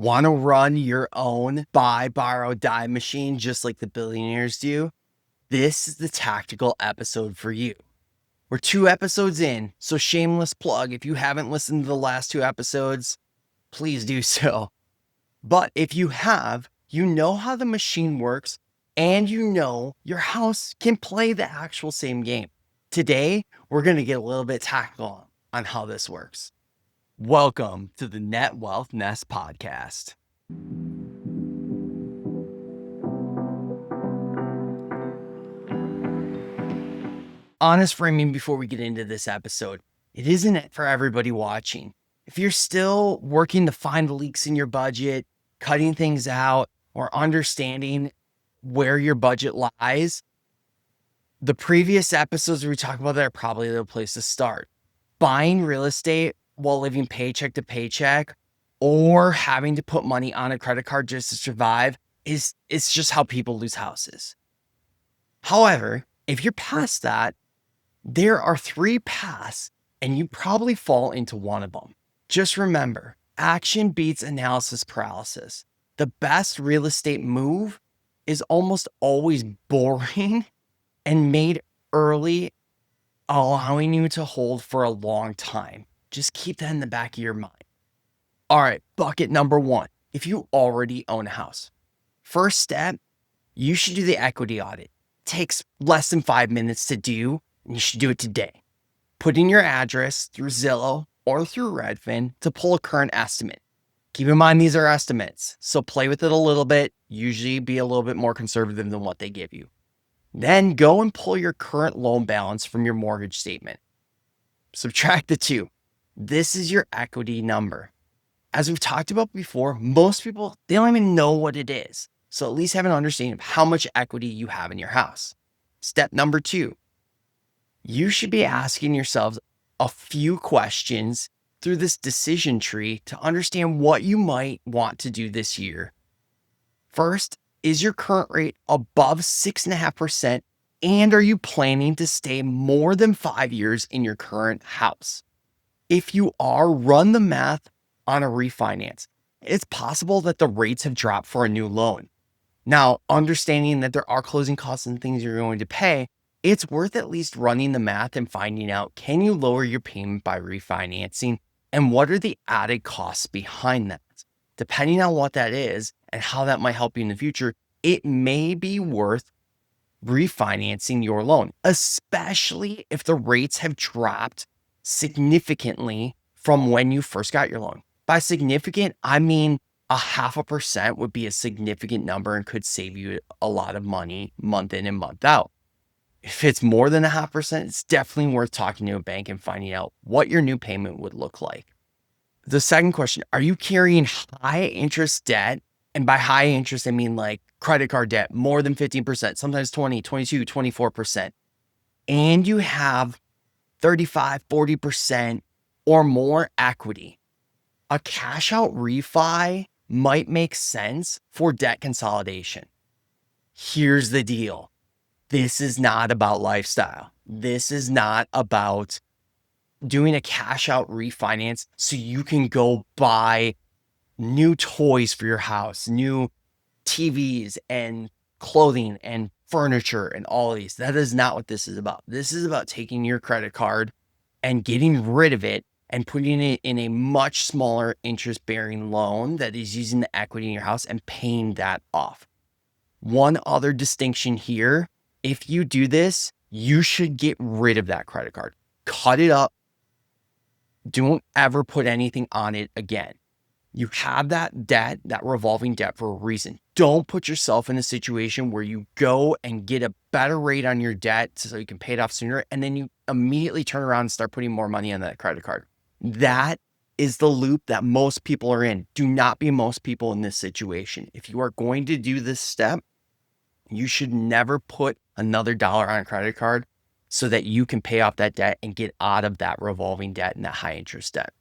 Want to run your own buy, borrow, die machine just like the billionaires do? This is the tactical episode for you. We're 2 episodes in, so shameless plug. If you haven't listened to the last 2 episodes, please do so. But if you have, you know how the machine works and you know your house can play the actual same game. Today, we're going to get a little bit tactical on how this works. Welcome to the Net Wealth Nest podcast. Honest framing before we get into this episode. It isn't for everybody watching. If you're still working to find the leaks in your budget, cutting things out, or understanding where your budget lies, the previous episodes we talked about that are probably the place to start. Buying real estate while living paycheck to paycheck or having to put money on a credit card just to survive it's just how people lose houses. However, if you're past that, there are 3 paths and you probably fall into one of them. Just remember, action beats analysis paralysis. The best real estate move is almost always boring and made early, allowing you to hold for a long time. Just keep that in the back of your mind. All right, bucket number 1. If you already own a house, first step, you should do the equity audit. It takes less than 5 minutes to do, and you should do it today. Put in your address through Zillow or through Redfin to pull a current estimate. Keep in mind, these are estimates, so play with it a little bit. Usually be a little bit more conservative than what they give you. Then go and pull your current loan balance from your mortgage statement. Subtract the 2. This is your equity number. As we've talked about before, most people, they don't even know what it is. So at least have an understanding of how much equity you have in your house. Step number 2, you should be asking yourselves a few questions through this decision tree to understand what you might want to do this year. First, is your current rate above 6.5%? And are you planning to stay more than 5 years in your current house? If you are, run the math on a refinance. It's possible that the rates have dropped for a new loan. Now, understanding that there are closing costs and things you're going to pay, it's worth at least running the math and finding out, can you lower your payment by refinancing? And what are the added costs behind that? Depending on what that is and how that might help you in the future, it may be worth refinancing your loan, especially if the rates have dropped significantly from when you first got your loan. By significant, I mean 0.5% would be a significant number and could save you a lot of money month in and month out. If it's more than 0.5%, it's definitely worth talking to a bank and finding out what your new payment would look like. The second question, are you carrying high interest debt? And by high interest, I mean like credit card debt, more than 15%, sometimes 20, 22, 24%. And you have 35, 40% or more equity. A cash out refi might make sense for debt consolidation. Here's the deal. This is not about lifestyle. This is not about doing a cash out refinance so you can go buy new toys for your house, new TVs and clothing and furniture and all these. That is not what this is about. This is about taking your credit card and getting rid of it and putting it in a much smaller interest-bearing loan that is using the equity in your house and paying that off. One other distinction here, if you do this, you should get rid of that credit card. Cut it up. Don't ever put anything on it again. You have that debt, that revolving debt for a reason. Don't put yourself in a situation where you go and get a better rate on your debt so you can pay it off sooner, and then you immediately turn around and start putting more money on that credit card. That is the loop that most people are in. Do not be most people in this situation. If you are going to do this step, you should never put another dollar on a credit card so that you can pay off that debt and get out of that revolving debt and that high interest debt.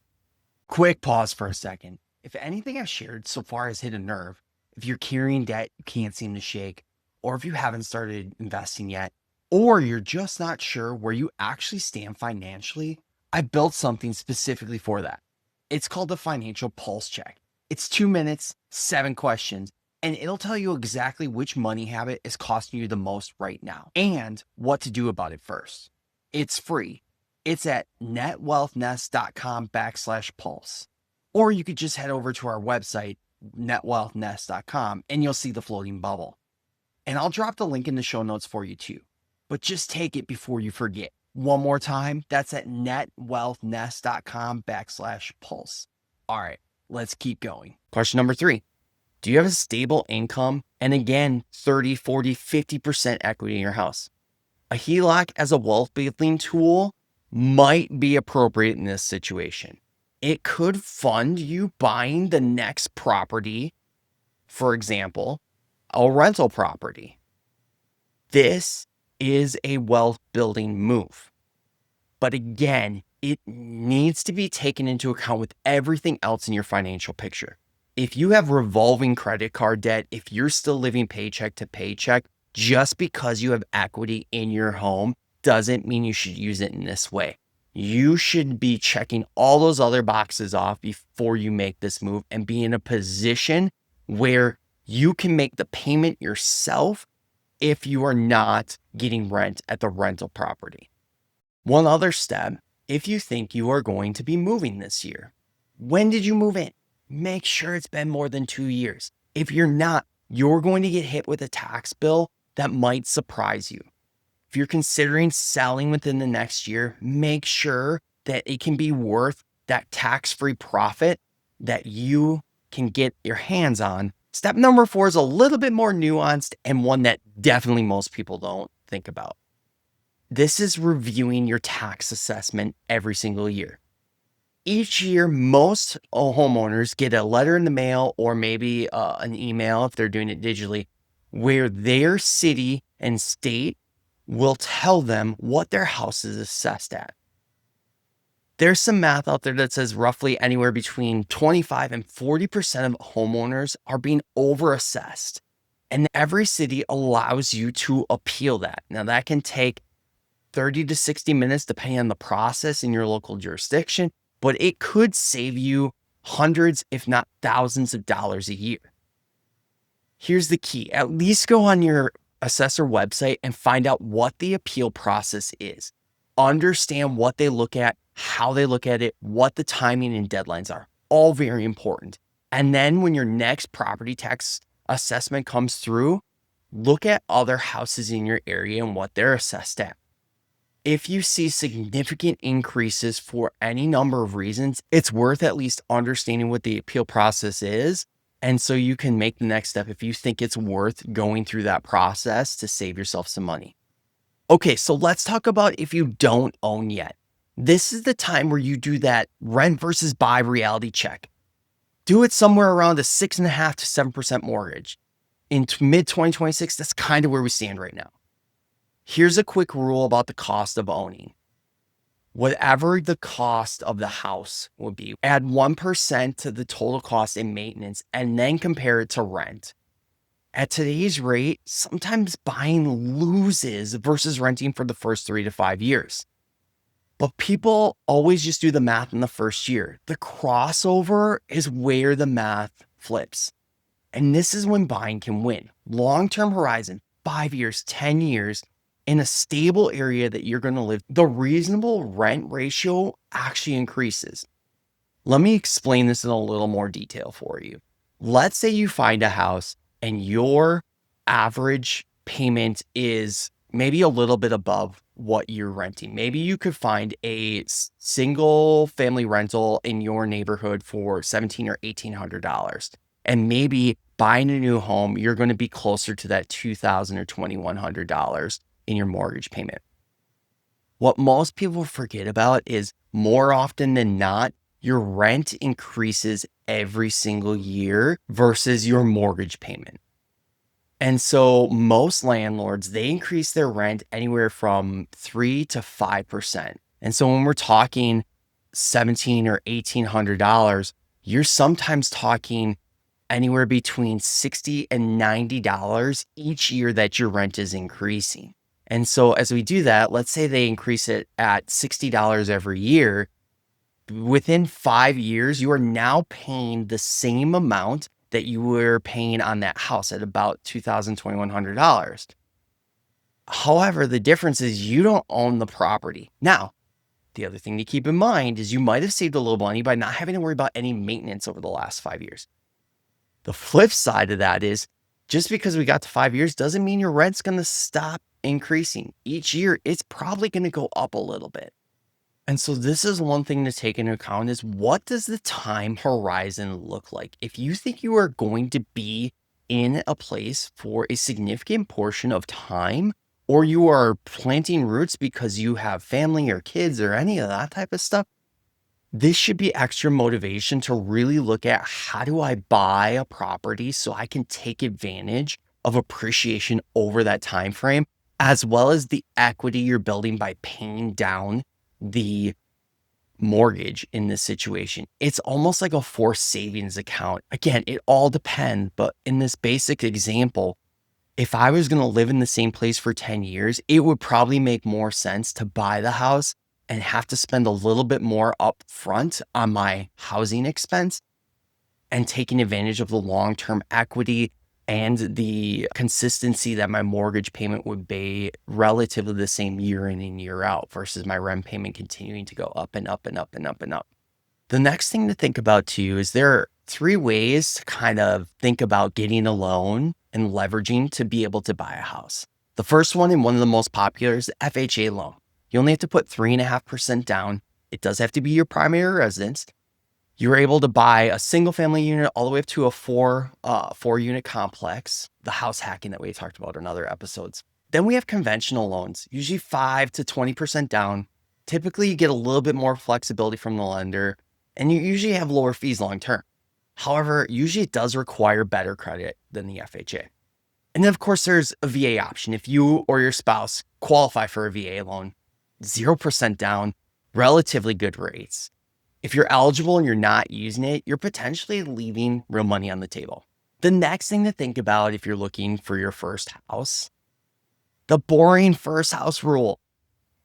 Quick pause for a second. If anything I've shared so far has hit a nerve, if you're carrying debt you can't seem to shake, or if you haven't started investing yet, or you're just not sure where you actually stand financially, I built something specifically for that. It's called the Financial Pulse Check. It's 2 minutes, 7 questions, and it'll tell you exactly which money habit is costing you the most right now and what to do about it first. It's free. It's at netwealthnest.com/pulse. Or you could just head over to our website, netwealthnest.com, and you'll see the floating bubble. And I'll drop the link in the show notes for you too. But just take it before you forget. One more time, that's at netwealthnest.com/pulse. All right, let's keep going. Question number 3. Do you have a stable income? And again, 30, 40, 50% equity in your house. A HELOC as a wealth building tool might be appropriate in this situation. It could fund you buying the next property, for example, a rental property. This is a wealth building move. But again, it needs to be taken into account with everything else in your financial picture. If you have revolving credit card debt, if you're still living paycheck to paycheck, just because you have equity in your home doesn't mean you should use it in this way. You should be checking all those other boxes off before you make this move and be in a position where you can make the payment yourself if you are not getting rent at the rental property. One other step, if you think you are going to be moving this year, when did you move in? Make sure it's been more than 2 years. If you're not, you're going to get hit with a tax bill that might surprise you. If you're considering selling within the next year, make sure that it can be worth that tax-free profit that you can get your hands on. Step number 4 is a little bit more nuanced and one that definitely most people don't think about. This is reviewing your tax assessment every single year. Each year, most homeowners get a letter in the mail or maybe an email if they're doing it digitally, where their city and state will tell them what their house is assessed at. There's some math out there that says roughly anywhere between 25 and 40% of homeowners are being overassessed. And every city allows you to appeal that. Now, that can take 30 to 60 minutes depending on the process in your local jurisdiction, but it could save you hundreds, if not thousands of dollars a year. Here's the key. At least go on your assessor website and find out what the appeal process is. Understand what they look at, how they look at it, what the timing and deadlines are. All very important. And then when your next property tax assessment comes through, look at other houses in your area and what they're assessed at. If you see significant increases for any number of reasons, it's worth at least understanding what the appeal process is. And so you can make the next step if you think it's worth going through that process to save yourself some money. Okay, so let's talk about if you don't own yet. This is the time where you do that rent versus buy reality check. Do it somewhere around a 6.5% to 7% mortgage. In mid-2026, that's kind of where we stand right now. Here's a quick rule about the cost of owning. Whatever the cost of the house would be, add 1% to the total cost in maintenance and then compare it to rent. At today's rate, sometimes buying loses versus renting for the first 3 to 5 years. But people always just do the math in the first year. The crossover is where the math flips. And this is when buying can win. Long-term horizon, 5 years, 10 years, in a stable area that you're going to live, the reasonable rent ratio actually increases. Let me explain this in a little more detail for you. Let's say you find a house and your average payment is maybe a little bit above what you're renting. Maybe you could find a single family rental in your neighborhood for $1,700 or $1,800. And maybe buying a new home, you're going to be closer to that $2,000 or $2,100 in your mortgage payment. What most people forget about is more often than not, your rent increases every single year versus your mortgage payment. And so most landlords, they increase their rent anywhere from 3 to 5%. And so when we're talking $1,700 or $1,800, you're sometimes talking anywhere between $60 and $90 each year that your rent is increasing. And so as we do that, let's say they increase it at $60 every year. within 5 years, you are now paying the same amount that you were paying on that house at about $2,000, $2,100. However, the difference is you don't own the property. Now, the other thing to keep in mind is you might have saved a little money by not having to worry about any maintenance over the last 5 years. The flip side of that is just because we got to 5 years doesn't mean your rent's going to stop increasing. Each year, it's probably going to go up a little bit. And so this is one thing to take into account is what does the time horizon look like? If you think you are going to be in a place for a significant portion of time, or you are planting roots because you have family or kids or any of that type of stuff, this should be extra motivation to really look at how do I buy a property so I can take advantage of appreciation over that time frame, as well as the equity you're building by paying down the mortgage in this situation. It's almost like a forced savings account. Again, it all depends, but in this basic example, if I was going to live in the same place for 10 years, it would probably make more sense to buy the house and have to spend a little bit more upfront on my housing expense and taking advantage of the long-term equity and the consistency that my mortgage payment would be relatively the same year in and year out versus my rent payment continuing to go up and up and up and up and up. The next thing to think about too is there are 3 ways to kind of think about getting a loan and leveraging to be able to buy a house. The first one, and one of the most popular, is the FHA loan. You only have to put 3.5% down. It does have to be your primary residence. You're able to buy a single family unit all the way up to a four unit complex, the house hacking that we talked about in other episodes. Then we have conventional loans, usually 5 to 20% down. Typically, you get a little bit more flexibility from the lender, and you usually have lower fees long term. However, usually it does require better credit than the FHA. And then, of course, there's a VA option. If you or your spouse qualify for a VA loan, 0% down, relatively good rates. If you're eligible and you're not using it, you're potentially leaving real money on the table. The next thing to think about if you're looking for your first house, the boring first house rule.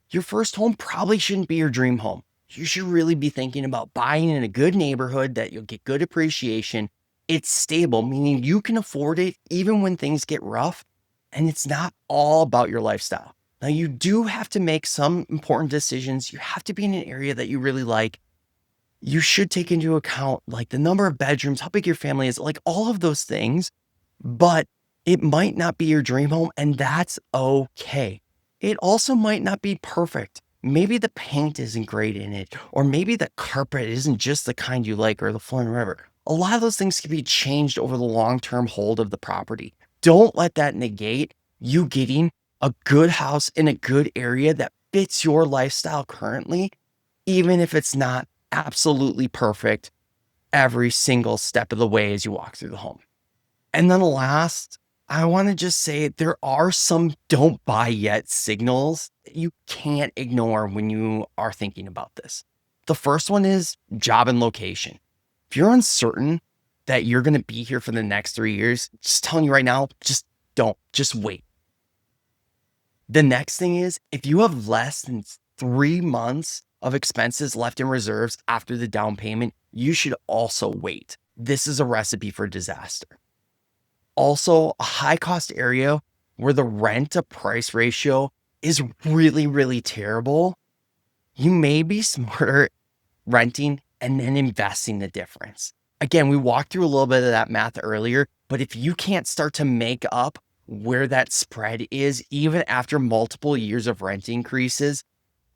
Your first home probably shouldn't be your dream home. You should really be thinking about buying in a good neighborhood that you'll get good appreciation. It's stable, meaning you can afford it even when things get rough, and it's not all about your lifestyle. Now, you do have to make some important decisions. You have to be in an area that you really like. You should take into account like the number of bedrooms, how big your family is, like all of those things, but it might not be your dream home, and that's okay. It also might not be perfect. Maybe the paint isn't great in it, or maybe the carpet isn't just the kind you like, or the floor and whatever. A lot of those things can be changed over the long-term hold of the property. Don't let that negate you getting a good house in a good area that fits your lifestyle currently, even if it's not absolutely perfect every single step of the way as you walk through the home. And then last, I want to just say there are some don't buy yet signals that you can't ignore when you are thinking about this. The first one is job and location. If you're uncertain that you're going to be here for the next 3 years, just telling you right now, just wait. The next thing is if you have less than 3 months of expenses left in reserves after the down payment, you should also wait. This is a recipe for disaster. Also, a high cost area where the rent to price ratio is really, really terrible, you may be smarter renting and then investing the difference. Again, we walked through a little bit of that math earlier, but if you can't start to make up where that spread is, even after multiple years of rent increases,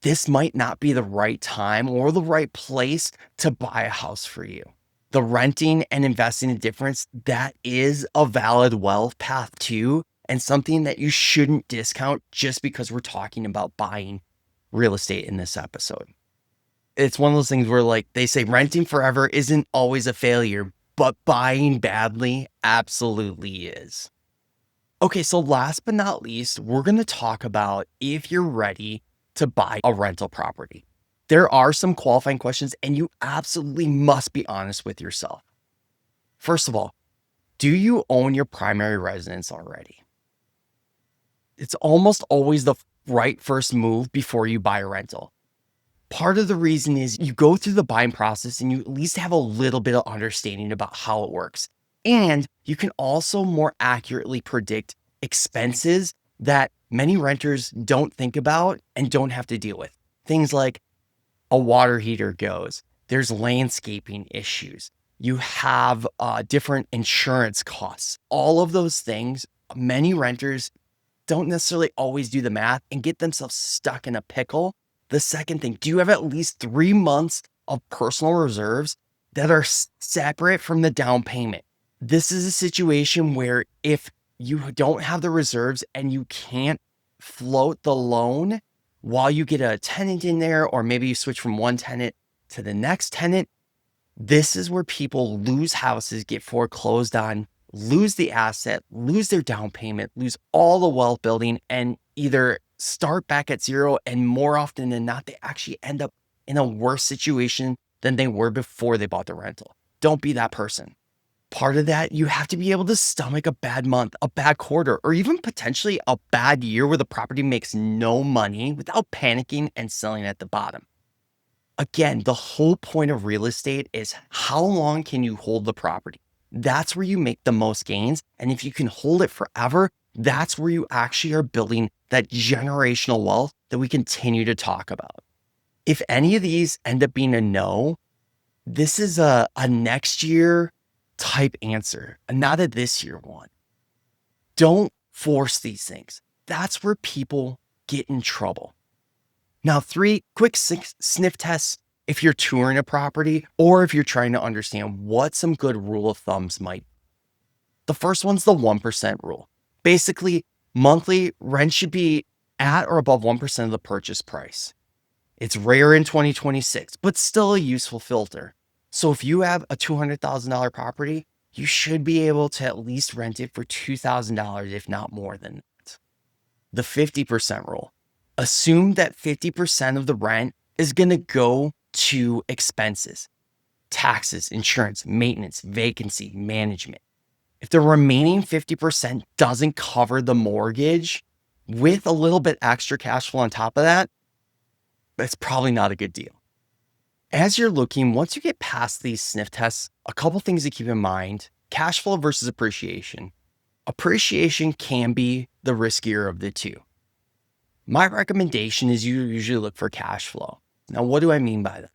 this might not be the right time or the right place to buy a house for you. The renting and investing in difference, that is a valid wealth path too, and something that you shouldn't discount just because we're talking about buying real estate in this episode. It's one of those things where like they say renting forever isn't always a failure, but buying badly absolutely is. Okay, so last but not least, we're going to talk about if you're ready to buy a rental property. There are some qualifying questions, and you absolutely must be honest with yourself. First of all, do you own your primary residence already? It's almost always the right first move before you buy a rental. Part of the reason is you go through the buying process and you at least have a little bit of understanding about how it works. And you can also more accurately predict expenses that many renters don't think about and don't have to deal with. Things like a water heater goes, there's landscaping issues, you have different insurance costs. All of those things, many renters don't necessarily always do the math and get themselves stuck in a pickle. The second thing, do you have at least 3 months of personal reserves that are separate from the down payment? This is a situation where if you don't have the reserves and you can't float the loan while you get a tenant in there, or maybe you switch from one tenant to the next tenant, this is where people lose houses, get foreclosed on, lose the asset, lose their down payment, lose all the wealth building, and either start back at zero. And more often than not, they actually end up in a worse situation than they were before they bought the rental. Don't be that person. Part of that, you have to be able to stomach a bad month, a bad quarter, or even potentially a bad year where the property makes no money without panicking and selling at the bottom. Again, the whole point of real estate is how long can you hold the property? That's where you make the most gains. And if you can hold it forever, that's where you actually are building that generational wealth that we continue to talk about. If any of these end up being a no, this is a next year type answer, not a this year one. Don't force these things. That's where people get in trouble. Now, 3 quick sniff tests if you're touring a property or if you're trying to understand what some good rule of thumbs might be. The first one's the 1% rule. Basically, monthly rent should be at or above 1% of the purchase price. It's rare in 2026, but still a useful filter. So if you have a $200,000 property, you should be able to at least rent it for $2,000, if not more than that. The 50% rule. Assume that 50% of the rent is going to go to expenses, taxes, insurance, maintenance, vacancy, management. If the remaining 50% doesn't cover the mortgage with a little bit extra cash flow on top of that, that's probably not a good deal. As you're looking, once you get past these sniff tests, a couple things to keep in mind: cash flow versus appreciation. Appreciation can be the riskier of the two. My recommendation is you usually look for cash flow. Now, what do I mean by that?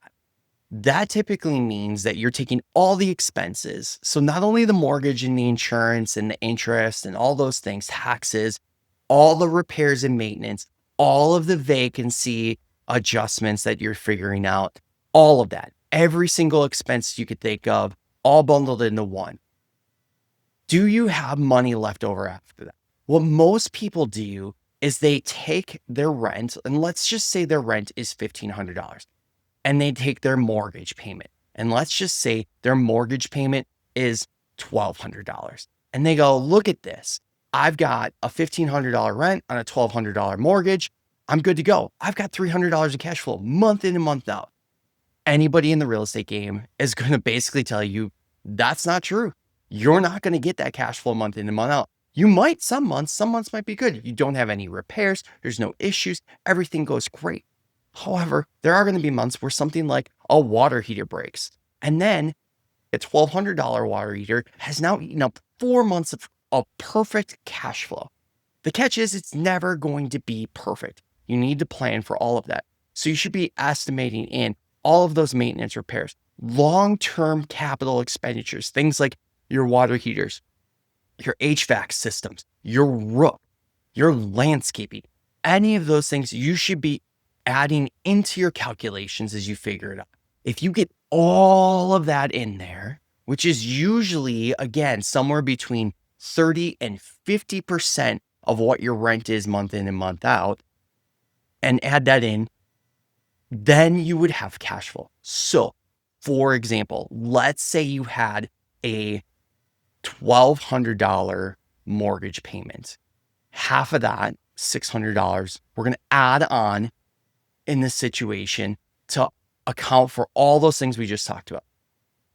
That typically means that you're taking all the expenses. So not only the mortgage and the insurance and the interest and all those things, taxes, all the repairs and maintenance, all of the vacancy adjustments that you're figuring out, all of that, every single expense you could think of, all bundled into one. Do you have money left over after that? What most people do is they take their rent, and let's just say their rent is $1,500, and they take their mortgage payment, and let's just say their mortgage payment is $1,200. And they go, look at this. I've got a $1,500 rent on a $1,200 mortgage. I'm good to go. I've got $300 of cash flow month in and month out. Anybody in the real estate game is going to basically tell you that's not true. You're not going to get that cash flow month in and month out. You might some months might be good. You don't have any repairs. There's no issues. Everything goes great. However, there are going to be months where something like a water heater breaks. And then a $1,200 water heater has now eaten up 4 months of perfect cash flow. The catch is it's never going to be perfect. You need to plan for all of that. So you should be estimating in all of those maintenance repairs, long-term capital expenditures, things like your water heaters, your HVAC systems, your roof, your landscaping, any of those things you should be adding into your calculations as you figure it out. If you get all of that in there, which is usually, again, somewhere between 30 and 50% of what your rent is month in and month out, and add that in, then you would have cash flow. So, for example, let's say you had a $1,200 mortgage payment. Half of that, $600, we're going to add on in this situation to account for all those things we just talked about.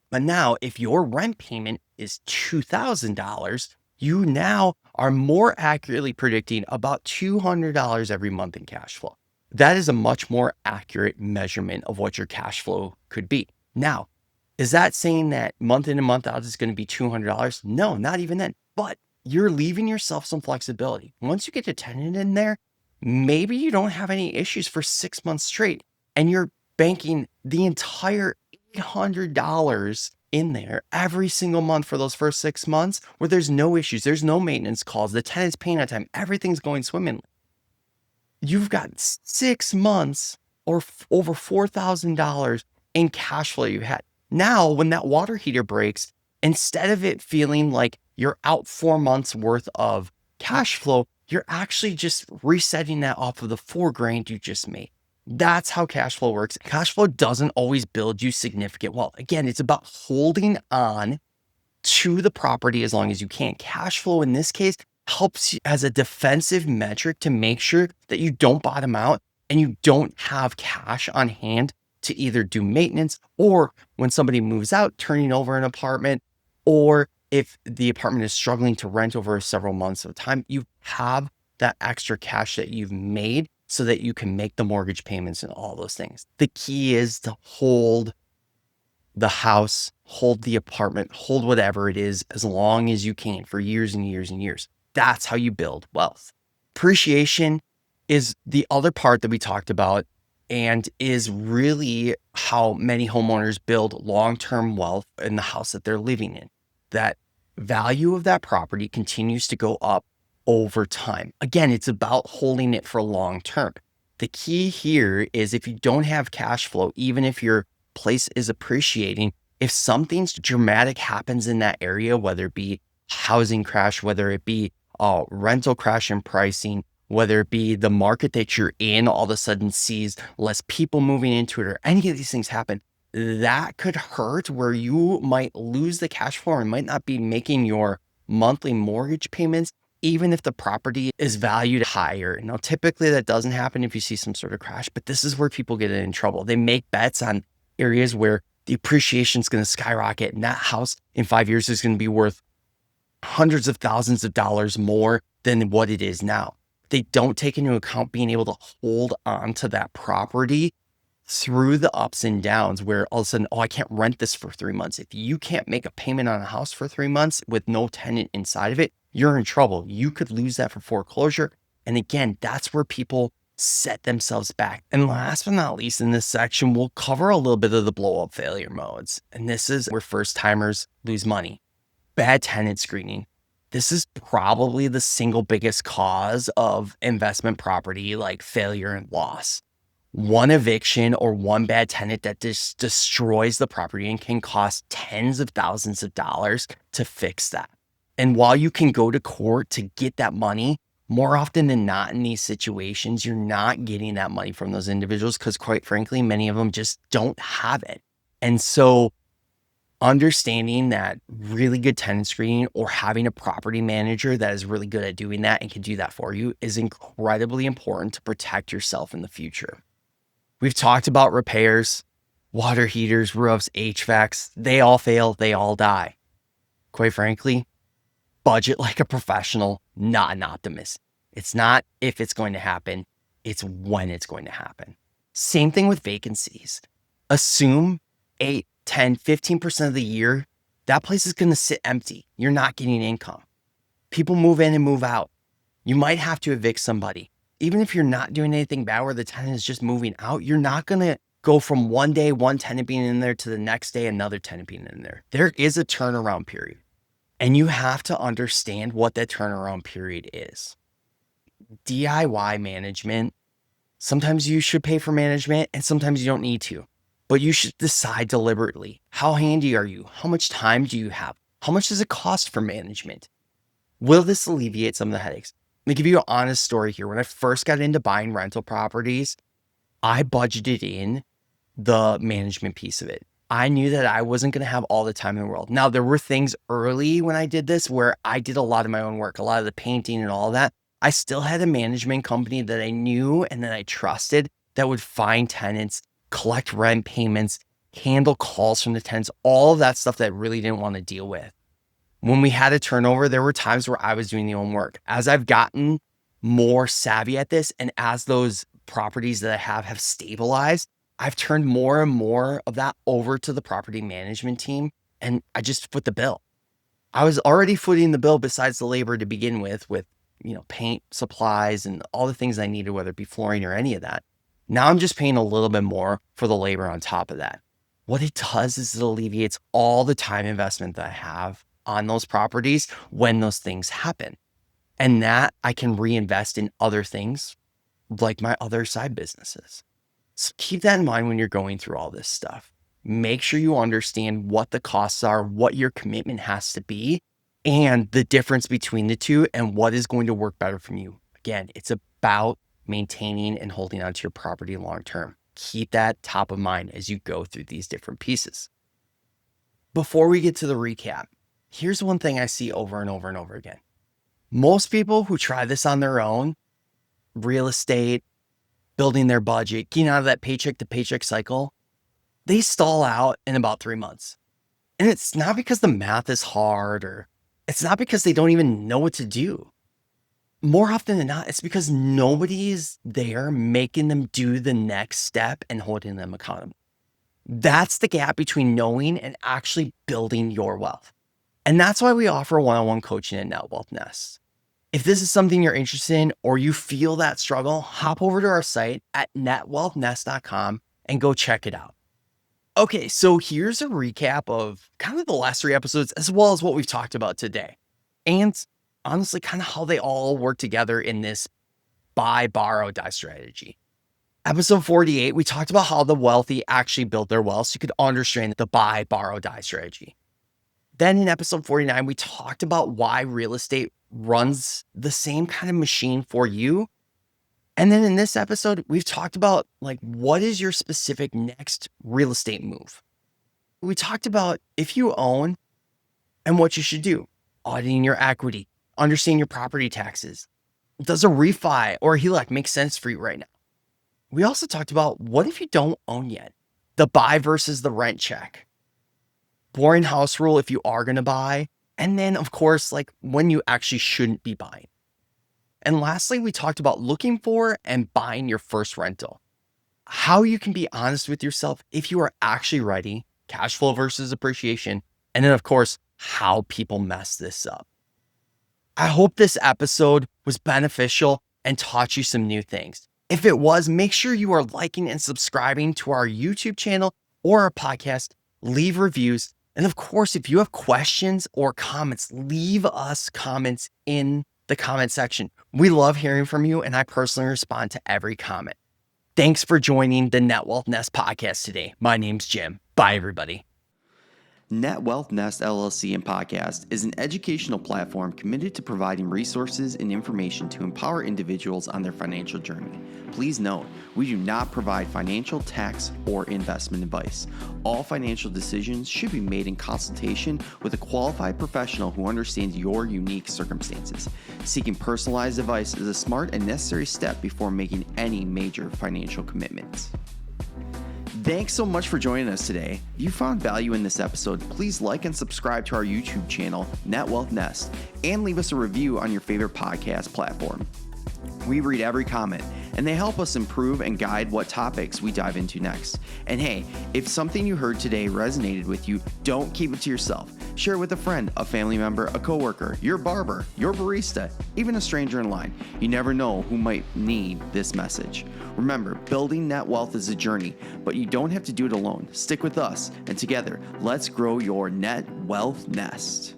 But now, if your rent payment is $2,000, you now are more accurately predicting about $200 every month in cash flow. That is a much more accurate measurement of what your cash flow could be. Now, is that saying that month in and month out is going to be $200? No, not even then. But you're leaving yourself some flexibility. Once you get a tenant in there, maybe you don't have any issues for 6 months straight, and you're banking the entire $800 in there every single month for those first 6 months where there's no issues, there's no maintenance calls, the tenant's paying on time, everything's going swimmingly. You've got 6 months or over $4,000 in cash flow you had. Now, when that water heater breaks, instead of it feeling like you're out 4 months worth of cash flow, you're actually just resetting that off of the 4 grand you just made. That's how cash flow works. Cash flow doesn't always build you significant wealth. Again, it's about holding on to the property as long as you can. Cash flow in this case helps you as a defensive metric to make sure that you don't bottom out and you don't have cash on hand to either do maintenance, or when somebody moves out, turning over an apartment, or if the apartment is struggling to rent over several months of time, you have that extra cash that you've made so that you can make the mortgage payments and all those things. The key is to hold the house, hold the apartment, hold whatever it is as long as you can for years and years and years. That's how you build wealth. Appreciation is the other part that we talked about and is really how many homeowners build long-term wealth in the house that they're living in. That value of that property continues to go up over time. Again, it's about holding it for long term. The key here is if you don't have cash flow, even if your place is appreciating, if something dramatic happens in that area, whether it be housing crash, whether it be a rental crash in pricing, whether it be the market that you're in all of a sudden sees less people moving into it, or any of these things happen, that could hurt where you might lose the cash flow and might not be making your monthly mortgage payments, even if the property is valued higher. Now, typically that doesn't happen if you see some sort of crash, but this is where people get in trouble. They make bets on areas where the appreciation is going to skyrocket, and that house in 5 years is going to be worth hundreds of thousands of dollars more than what it is now. They don't take into account being able to hold on to that property through the ups and downs where all of a sudden, oh, I can't rent this for 3 months. If you can't make a payment on a house for 3 months with no tenant inside of it, you're in trouble. You could lose that for foreclosure. And again, that's where people set themselves back. And last but not least, in this section, we'll cover a little bit of the blow up failure modes. And this is where first timers lose money. Bad tenant screening. This is probably the single biggest cause of investment property like failure and loss. One eviction or one bad tenant that just destroys the property and can cost tens of thousands of dollars to fix that. And while you can go to court to get that money, more often than not in these situations, you're not getting that money from those individuals because quite frankly, many of them just don't have it. And so understanding that really good tenant screening or having a property manager that is really good at doing that and can do that for you is incredibly important to protect yourself in the future. We've talked about repairs, water heaters, roofs, HVACs. They all fail. They all die. Quite frankly, budget like a professional, not an optimist. It's not if it's going to happen. It's when it's going to happen. Same thing with vacancies. Assume 8, 10, 15% of the year, that place is going to sit empty. You're not getting income. People move in and move out. You might have to evict somebody. Even if you're not doing anything bad where the tenant is just moving out, you're not going to go from one day, one tenant being in there to the next day, another tenant being in there. There is a turnaround period. And you have to understand what that turnaround period is. DIY management, sometimes you should pay for management and sometimes you don't need to. But you should decide deliberately. How handy are you? How much time do you have? How much does it cost for management? Will this alleviate some of the headaches? Let me give you an honest story here. When I first got into buying rental properties, I budgeted in the management piece of it. I knew that I wasn't going to have all the time in the world. Now, there were things early when I did this where I did a lot of my own work, a lot of the painting and all that. I still had a management company that I knew and that I trusted that would find tenants, collect rent payments, handle calls from the tenants, all of that stuff that I really didn't want to deal with. When we had a turnover, there were times where I was doing the own work. As I've gotten more savvy at this and as those properties that I have stabilized, I've turned more and more of that over to the property management team, and I just foot the bill. I was already footing the bill besides the labor to begin with, paint, supplies, and all the things I needed, whether it be flooring or any of that. Now I'm just paying a little bit more for the labor on top of that. What it does is it alleviates all the time investment that I have on those properties when those things happen. And that I can reinvest in other things like my other side businesses. So keep that in mind when you're going through all this stuff. Make sure you understand what the costs are, what your commitment has to be, and the difference between the two and what is going to work better for you. Again, it's about maintaining and holding onto your property long term. Keep that top of mind as you go through these different pieces. Before we get to the recap, here's one thing I see over and over and over again. Most people who try this on their own, real estate, building their budget, getting out of that paycheck to paycheck cycle, they stall out in about 3 months. And it's not because the math is hard, or it's not because they don't even know what to do. More often than not, it's because nobody is there making them do the next step and holding them accountable. That's the gap between knowing and actually building your wealth. And that's why we offer one-on-one coaching at Net Wealth Nest. If this is something you're interested in or you feel that struggle, hop over to our site at netwealthnest.com and go check it out. Okay, so here's a recap of kind of the last 3 episodes as well as what we've talked about today. And honestly, kind of how they all work together in this buy, borrow, die strategy. Episode 48, we talked about how the wealthy actually build their wealth so you could understand the buy, borrow, die strategy. Then in episode 49, we talked about why real estate runs the same kind of machine for you. And then in this episode, we've talked about what is your specific next real estate move? We talked about if you own and what you should do, auditing your equity, understanding your property taxes. Does a refi or a HELOC make sense for you right now? We also talked about what if you don't own yet? The buy versus the rent check. Boring house rule if you are going to buy. And then, of course, when you actually shouldn't be buying. And lastly, we talked about looking for and buying your first rental. How you can be honest with yourself if you are actually ready, cash flow versus appreciation. And then, of course, how people mess this up. I hope this episode was beneficial and taught you some new things. If it was, make sure you are liking and subscribing to our YouTube channel or our podcast. Leave reviews. And of course, if you have questions or comments, leave us comments in the comment section. We love hearing from you, and I personally respond to every comment. Thanks for joining the Net Wealth Nest podcast today. My name's Jim. Bye, everybody. Net Wealth Nest LLC and Podcast is an educational platform committed to providing resources and information to empower individuals on their financial journey. Please note, we do not provide financial, tax, or investment advice. All financial decisions should be made in consultation with a qualified professional who understands your unique circumstances. Seeking personalized advice is a smart and necessary step before making any major financial commitments. Thanks so much for joining us today. If you found value in this episode, please like and subscribe to our YouTube channel, Net Wealth Nest, and leave us a review on your favorite podcast platform. We read every comment, and they help us improve and guide what topics we dive into next. And hey, if something you heard today resonated with you, don't keep it to yourself. Share it with a friend, a family member, a coworker, your barber, your barista, even a stranger in line. You never know who might need this message. Remember, building net wealth is a journey, but you don't have to do it alone. Stick with us, and together, let's grow your net wealth nest.